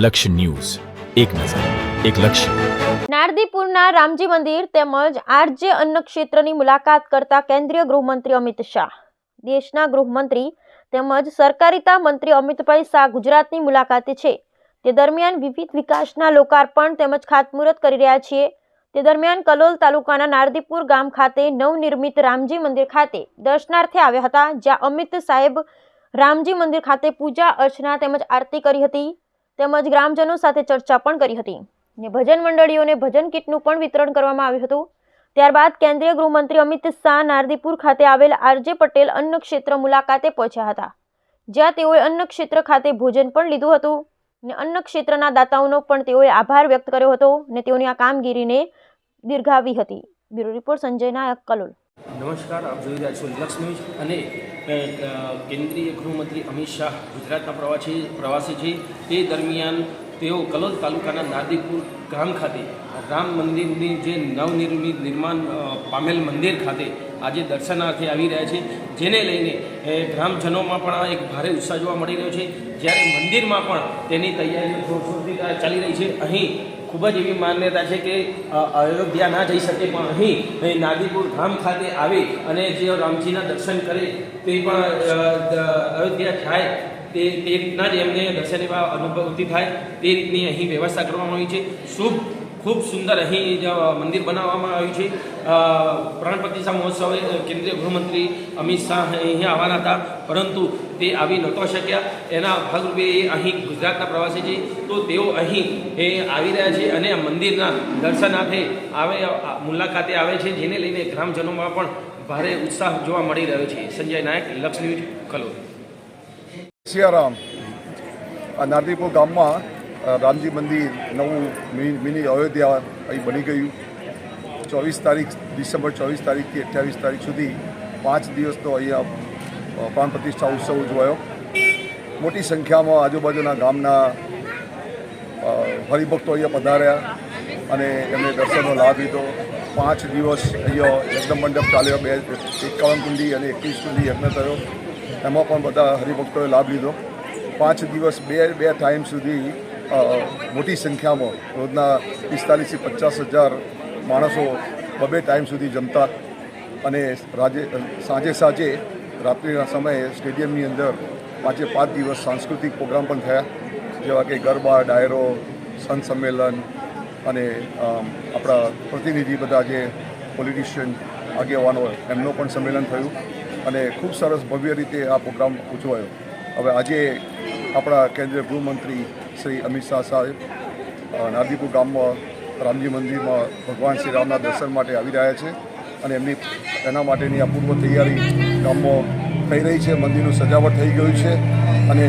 લક્ષ્ય ન્યૂઝ, એક નજર, એક લક્ષ્ય. નારદીપુરના રામજી મંદિર તેમજ આરજે અન્ન ક્ષેત્રની મુલાકાત કરતા કેન્દ્રીય ગૃહમંત્રી અમિત શાહ. દેશના ગૃહમંત્રી તેમજ સરકારીતા મંત્રી અમિતભાઈ શાહ ગુજરાતની મુલાકાતે છે. તે દરમિયાન વિવિધ વિકાસના લોકાર્પણ તેમજ ખાતમુહૂર્ત કરી રહ્યા છીએ. તે દરમિયાન કલોલ તાલુકાના નારદીપુર ગામ ખાતે નવનિર્મિત રામજી મંદિર ખાતે દર્શનાર્થે આવ્યા હતા, જ્યાં અમિત સાહેબ રામજી મંદિર ખાતે પૂજા અર્ચના તેમજ આરતી કરી હતી તેમજ ગ્રામજનો સાથે ચર્ચા પણ કરી હતી ને ભજન મંડળીઓને ભજન કીટનું પણ વિતરણ કરવામાં આવ્યું હતું. ત્યારબાદ કેન્દ્રીય ગૃહમંત્રી અમિત શાહ નારદીપુર ખાતે આવેલ આરજે પટેલ અન્ન ક્ષેત્ર મુલાકાતે પહોંચ્યા હતા, જ્યાં તેઓએ અન્ન ક્ષેત્ર ખાતે ભોજન પણ લીધું હતું ને અન્ન ક્ષેત્રના દાતાઓનો પણ તેઓએ આભાર વ્યક્ત કર્યો હતો ને તેઓની આ કામગીરીને બિરદાવી હતી. બ્યુરો રિપોર્ટ સંજય નાયક, કલોલ. નમસ્કાર, આપ જોઈ રહ્યા છો લક્ષ્ય ન્યૂઝ. અને કેન્દ્રીય ગૃહમંત્રી અમિત શાહ ગુજરાતના પ્રવાસી છે. તે દરમિયાન તેઓ કલોલ તાલુકાના નારદીપુર ગામ ખાતે રામ મંદિરની જે નવનિર્મિત નિર્માણ પામેલ મંદિર ખાતે આજે દર્શનાર્થે આવી રહ્યા છે, જેને લઈને ગ્રામજનોમાં પણ એક ભારે ઉત્સાહ જોવા મળી રહ્યો છે. જ્યારે મંદિરમાં પણ તેની તૈયારીઓ જોરશોરથી ચાલી રહી છે. અહીં ખૂબ જ એવી માન્યતા છે કે અયોધ્યા ના જઈ શકે, પણ અહીં નારદીપુર ગામ ખાતે આવે અને જે રામજીના દર્શન કરે તે પણ અયોધ્યા થાય તે રીતના જ એમને દર્શન એવા અનુભૂતિ થાય તે રીતની અહીં વ્યવસ્થા કરવામાં આવી છે. ખૂબ સુંદર અહીં મંદિર બનાવવામાં આવ્યું છે. પ્રાણ પ્રતિષ્ઠા મહોત્સવે કેન્દ્રીય ગૃહમંત્રી અમિત શાહ અહીંયા આવવાના હતા, પરંતુ તે આવી નહોતો શક્યા. એના ભાગરૂપે એ અહીં ગુજરાતના પ્રવાસી છે, તો તેઓ અહીં આવી રહ્યા છે અને આ મંદિરના દર્શનાર્થે મુલાકાતે આવે છે, જેને લઈને ગ્રામજનોમાં પણ ભારે ઉત્સાહ જોવા મળી રહ્યો છે. સંજય નાયક, લક્ષ્ય ન્યૂઝ, કલોલ. સિયારામ. આ નારદીપુર ગામમાં રામજી મંદિર નવું મિની અયોધ્યા અહીં બની ગયું. 24 તારીખ ડિસેમ્બર 24 તારીખથી 28 તારીખ સુધી 5 દિવસ તો અહીંયા પ્રાણ પ્રતિષ્ઠા ઉત્સવ ઉજવાયો. મોટી સંખ્યામાં આજુબાજુના ગામના હરિભક્તો અહીંયા પધાર્યા અને એમને દર્શનનો લાભ લીધો. 5 દિવસ અહીંયા યજ્ઞ મંડપ ચાલ્યો. 51 કુંડી અને 21 કુંડી યજ્ઞ થયો, એમાં પણ બધા હરિભક્તોએ લાભ લીધો. 5 દિવસ બે ટાઈમ સુધી મોટી સંખ્યામાં રોજના 45 થી 50,000 માણસો બે ટાઈમ સુધી જમતા અને સાંજે રાત્રિના સમયે સ્ટેડિયમની અંદર 5 દિવસ સાંસ્કૃતિક પ્રોગ્રામ પણ થયા, જેવા કે ગરબા, ડાયરો, સંત સંમેલન અને આપણા પ્રતિનિધિ બધા જે પોલિટિશિયન આગેવાનો એમનું પણ સંમેલન થયું અને ખૂબ સરસ ભવ્ય રીતે આ પ્રોગ્રામ ઉજવાયો. હવે આજે આપણા કેન્દ્રીય ગૃહમંત્રી શ્રી અમિત શાહ સાહેબ નારદીપુર ગામમાં રામજી મંદિરમાં ભગવાન શ્રી રામના દર્શન માટે આવી રહ્યા છે અને એના માટેની આ પૂર્વ તૈયારી ગામમાં થઈ રહી છે. મંદિરનું સજાવટ થઈ ગયું છે અને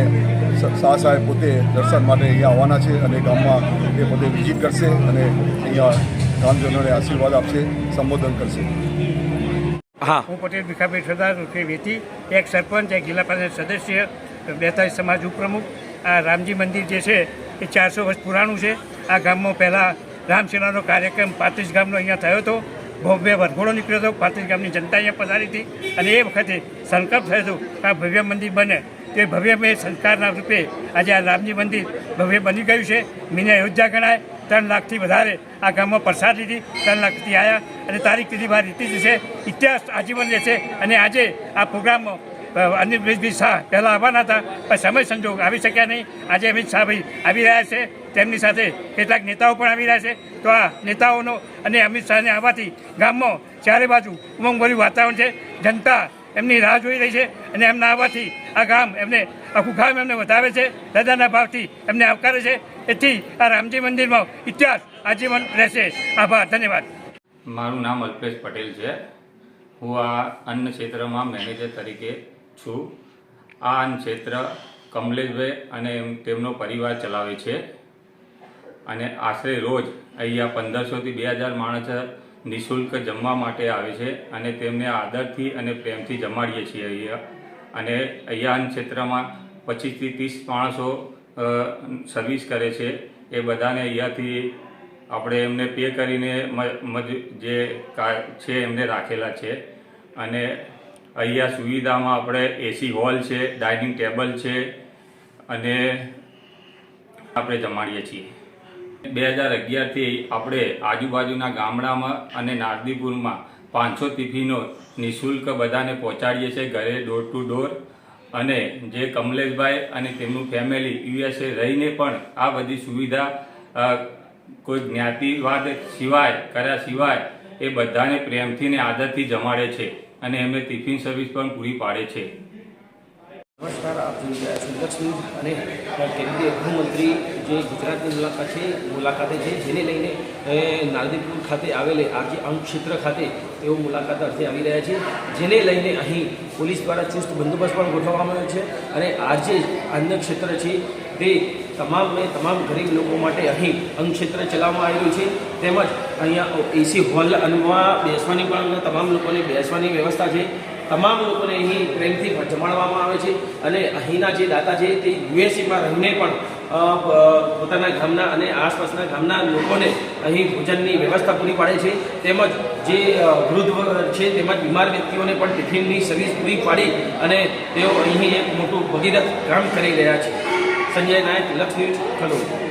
શાહ સાહેબ પોતે દર્શન માટે અહીંયા આવવાના છે અને ગામમાં તે પોતે વિઝિટ કરશે અને અહીંયા ગ્રામજનોને આશીર્વાદ આપશે, સંબોધન કરશે. હા, હું પટેલ ભીખાભાઈ સરદાર વેતી, એક સરપંચ, એક જિલ્લા પંચાયત સદસ્ય, 42 સમાજ ઉપપ્રમુખ. આ રામજી મંદિર જે છે એ 400 વર્ષ પુરાણું છે. આ ગામમાં પહેલાં રામસેનાનો કાર્યક્રમ 35 ગામનો અહીંયા થયો હતો. ભવ્ય વરઘોડો નીકળ્યો હતો, 35 ગામની જનતા અહીંયા પધારી હતી અને એ વખતે સંકલ્પ થયો હતો કે આ ભવ્ય મંદિર બને. તે ભવ્ય મેં સંસ્કારના રૂપે આજે આ રામજી મંદિર ભવ્ય બની ગયું છે. મિની અયોધ્યા ગણાય. 3 લાખથી વધારે આ ગામમાં પ્રસાદ લીધી, 3 લાખથી આવ્યા અને તારીખ તેથી બહાર રીતિ જશે, ઇતિહાસ આજીવન રહેશે. અને આજે આ પ્રોગ્રામમાં અનિલભાઈ શાહ પહેલાં આવવાના હતા, પણ સમય સંજોગ આવી શક્યા નહીં. આજે અમિત શાહભાઈ આવી રહ્યા છે, તેમની સાથે કેટલાક નેતાઓ પણ આવી રહ્યા છે. તો આ નેતાઓનો અને અમિત શાહને આવવાથી ગામમાં ચારે બાજુ ઉમંગભર્યું વાતાવરણ છે. જનતા એમની રાહ જોઈ રહી છે અને એમના આવવાથી આ ગામ આખું ગામ એમને વધારે છે, દાદાના ભાવથી એમને આવકારે છે. એથી આ રામજી મંદિરમાં ઇતિહાસ આજીવન રહેશે. આભાર, ધન્યવાદ. મારું નામ અલ્પેશ પટેલ છે. હું આ અન્ન ક્ષેત્રમાં મેનેજર તરીકે છું. આ અન્ન ક્ષેત્ર કમલેશભાઈ અને તેમનો પરિવાર ચલાવે છે અને આશરે રોજ અહીંયા 1500 થી 2000 માણસ નિઃશુલ્ક જમવા માટે આવે છે અને તેમને આદરથી અને પ્રેમથી જમાડીએ છીએ અહીંયા. અને અહીંયા અન્ન ક્ષેત્રમાં 25 થી 30 માણસો સર્વિસ કરે છે. એ બધાને અહીંયાથી આપણે એમને પે કરીને જે છે એમને રાખેલા છે. અને અહીંયા સુવિધામાં આપણે AC હોલ છે, ડાઇનિંગ ટેબલ છે અને આપણે જમાડીએ છીએ. 2011થી આપણે આજુબાજુના ગામડામાં અને નારદીપુરમાં 500 ટિફિનો નિઃશુલ્ક બધાને પહોંચાડીએ છીએ, ઘરે ડોર ટુ ડોર. અને જે કમલેશભાઈ અને તેમનું ફેમિલી યુએસએ રહીને પણ આ બધી સુવિધા કોઈ જ્ઞાતિવાદ કર્યા સિવાય એ બધાને પ્રેમથી ને આદરથી જમાડે છે અને એમને ટિફિન સર્વિસ પણ પૂરી પાડે છે. નમસ્કાર, આપ જોઈ રહ્યા છો લક્ષ્મી અને કેન્દ્રીય ગૃહમંત્રી જે ગુજરાતની મુલાકાતે છે, જેને લઈને નારદીપુર ખાતે આવેલે આરજે અન્ન ક્ષેત્ર ખાતે તેઓ મુલાકાત અર્થે આવી રહ્યા છે, જેને લઈને અહીં પોલીસ દ્વારા ચુસ્ત બંદોબસ્ત પણ ગોઠવવામાં આવ્યો છે. અને આરજે અન્ન ક્ષેત્ર છે તે તમામ ગરીબ લોકો માટે અહીં અન્ન ક્ષેત્ર ચલાવવામાં આવેલું છે. તેમજ અહીંયા એસી હોલમાં બેસવાની પણ તમામ લોકોને બેસવાની વ્યવસ્થા છે. તમામ લોકોને અહીં પ્રેમથી જમાડવામાં આવે છે. અને અહીંના જે દાતા છે તે યુએસએમાં રહીને પણ પોતાના ગામના અને આસપાસના ગામના લોકોને અહીં ભોજનની વ્યવસ્થા પૂરી પાડે છે. તેમજ જે વૃદ્ધ છે તેમજ બીમાર વ્યક્તિઓને પણ ટિફિનની સર્વિસ પૂરી પાડી અને તેઓ અહીં એક મોટું ભગીરથ કામ કરી રહ્યા છે. સંજય નાયક, લક્ષ્મી, ખલોલ.